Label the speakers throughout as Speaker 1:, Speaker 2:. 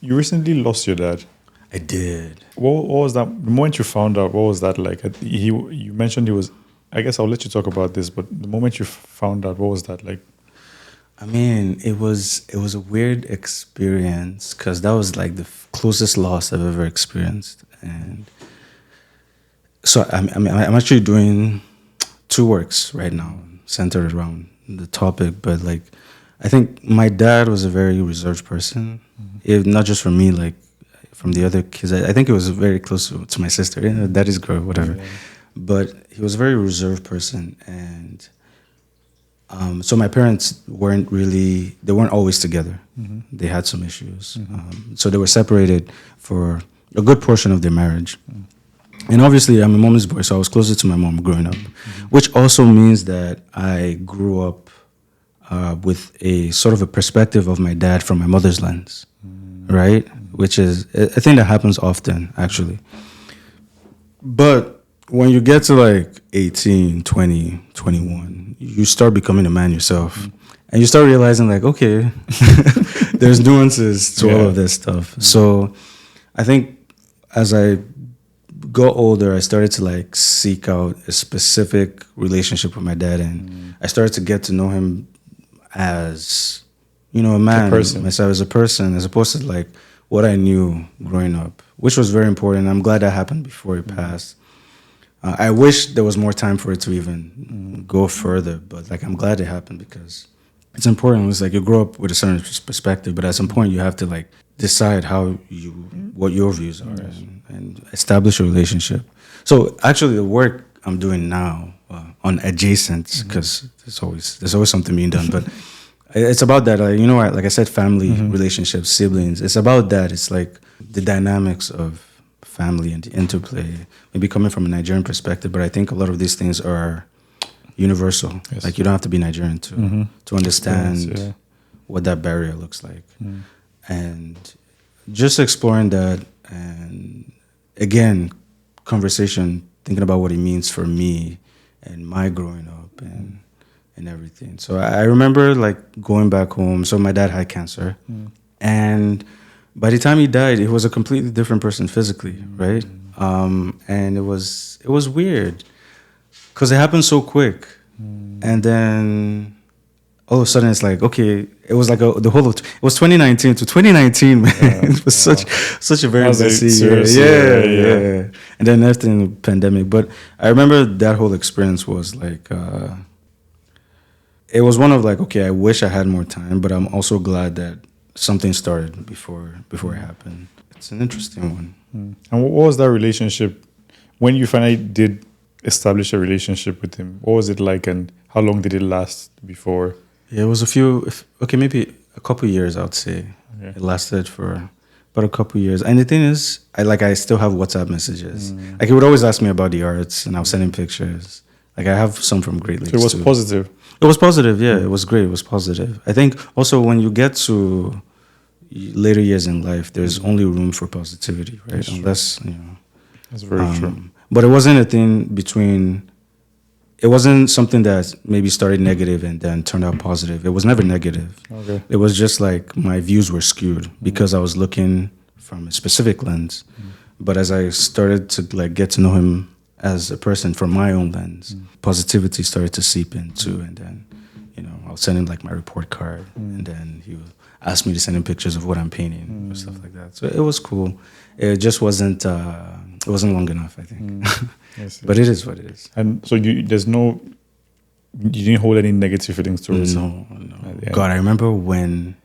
Speaker 1: you recently lost your dad.
Speaker 2: I did.
Speaker 1: What was that? The moment you found out, what was that like? You mentioned he was. I guess I'll let you talk about this, but the moment you found out, what was that like?
Speaker 2: I mean, it was a weird experience because that was like the closest loss I've ever experienced, and so I'm actually doing two works right now centered around the topic, but like I think my dad was a very reserved person, not just for me, like from the other kids. I think he was very close to my sister, daddy's girl, whatever.
Speaker 1: Yeah.
Speaker 2: But he was a very reserved person, and so my parents they weren't always together. They had some issues, so they were separated for a good portion of their marriage. And obviously, I'm a mommy's boy, so I was closer to my mom growing up, which also means that I grew up with a sort of a perspective of my dad from my mother's lens, right? Which is a thing that happens often, actually. But when you get to like 18, 20, 21, you start becoming a man yourself. And you start realizing like, okay, there's nuances to all of this stuff. So I think as I got older, I started to like seek out a specific relationship with my dad, and I started to get to know him as, a man, myself as a person, as opposed to like what I knew growing up, which was very important. I'm glad that happened before he passed. I wish there was more time for it to even go further, but like I'm glad it happened because it's important. It's like you grow up with a certain perspective, but at some point you have to like decide what your views are and establish a relationship. So actually, the work I'm doing now on adjacent, because there's always something being done, but it's about that. Like I said, family relationships, siblings. It's about that. It's like the dynamics of family and the interplay, maybe coming from a Nigerian perspective, but I think a lot of these things are universal. Yes. Like you don't have to be Nigerian to understand what that barrier looks like. And just exploring that, and again, conversation, thinking about what it means for me and my growing up and everything. So I remember like going back home. So my dad had cancer, and by the time he died, he was a completely different person physically, right? And it was weird because it happened so quick, and then all of a sudden it's like, okay, it was like it was 2019 to 2019, man. It was such a very messy year. Yeah. And then everything pandemic. But I remember that whole experience was like, it was one of like, okay, I wish I had more time, but I'm also glad that something started before it happened. It's an interesting one.
Speaker 1: And what was that relationship when you finally did establish a relationship with him? What was it like, and how long did it last before?
Speaker 2: Yeah, it was maybe a couple of years, I would say. Okay. It lasted for about a couple of years. And the thing is, I still have WhatsApp messages. Like he would always ask me about the arts, and I was sending pictures. Like I have some from Great Lakes.
Speaker 1: So it was positive.
Speaker 2: It was positive, yeah. It was great. It was positive. I think also when you get to later years in life, there's only room for positivity, right?
Speaker 1: That's
Speaker 2: Unless,
Speaker 1: That's very true.
Speaker 2: But it wasn't a thing it wasn't something that maybe started negative and then turned out positive. It was never negative.
Speaker 1: Okay.
Speaker 2: It was just like my views were skewed because I was looking from a specific lens. But as I started to like get to know him as a person from my own lens, positivity started to seep in too. And then, I'll send him like my report card, and then he would ask me to send him pictures of what I'm painting or stuff like that. So it was cool. It just wasn't long enough, I think.
Speaker 1: Yes,
Speaker 2: but it is what it is.
Speaker 1: And so you didn't hold any negative feelings towards him?
Speaker 2: No. God, I remember when,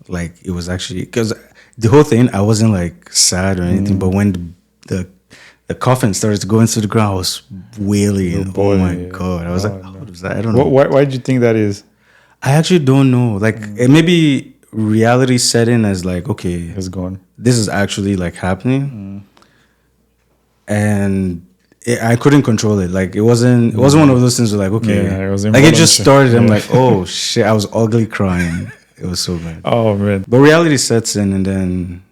Speaker 2: like, it was actually, because the whole thing, I wasn't like sad or anything, but when the coffin started to go into the ground, I was wailing. Oh my God. I was like, what was that? I don't know.
Speaker 1: Why do you think that is?
Speaker 2: I actually don't know. Like, it maybe reality set in as like, okay,
Speaker 1: it's gone.
Speaker 2: This is actually like happening. And I couldn't control it. Like, it wasn't one of those things where like, okay.
Speaker 1: Yeah,
Speaker 2: it just started. I'm like, oh shit, I was ugly crying. It was so bad.
Speaker 1: Oh man.
Speaker 2: But reality sets in, and then,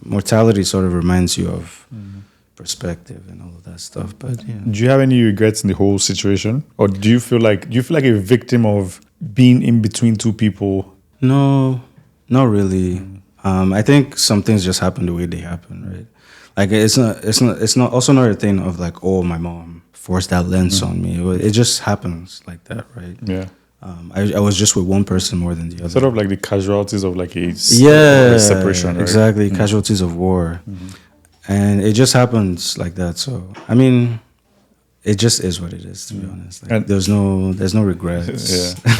Speaker 2: mortality sort of reminds you of perspective and all of that stuff. But yeah.
Speaker 1: Do you have any regrets in the whole situation, or do you feel like a victim of being in between two people?
Speaker 2: No, not really. I think some things just happen the way they happen, right? Like it's not also not a thing of like, oh, my mom forced that lens on me. It just happens like that, right?
Speaker 1: Yeah.
Speaker 2: I was just with one person more than the other.
Speaker 1: Sort of like the casualties of like
Speaker 2: Yeah,
Speaker 1: a separation, right?
Speaker 2: exactly. Casualties of war, and it just happens like that. So I mean, it just is what it is. To be honest, like,
Speaker 1: And-
Speaker 2: there's no regrets.
Speaker 1: Yeah.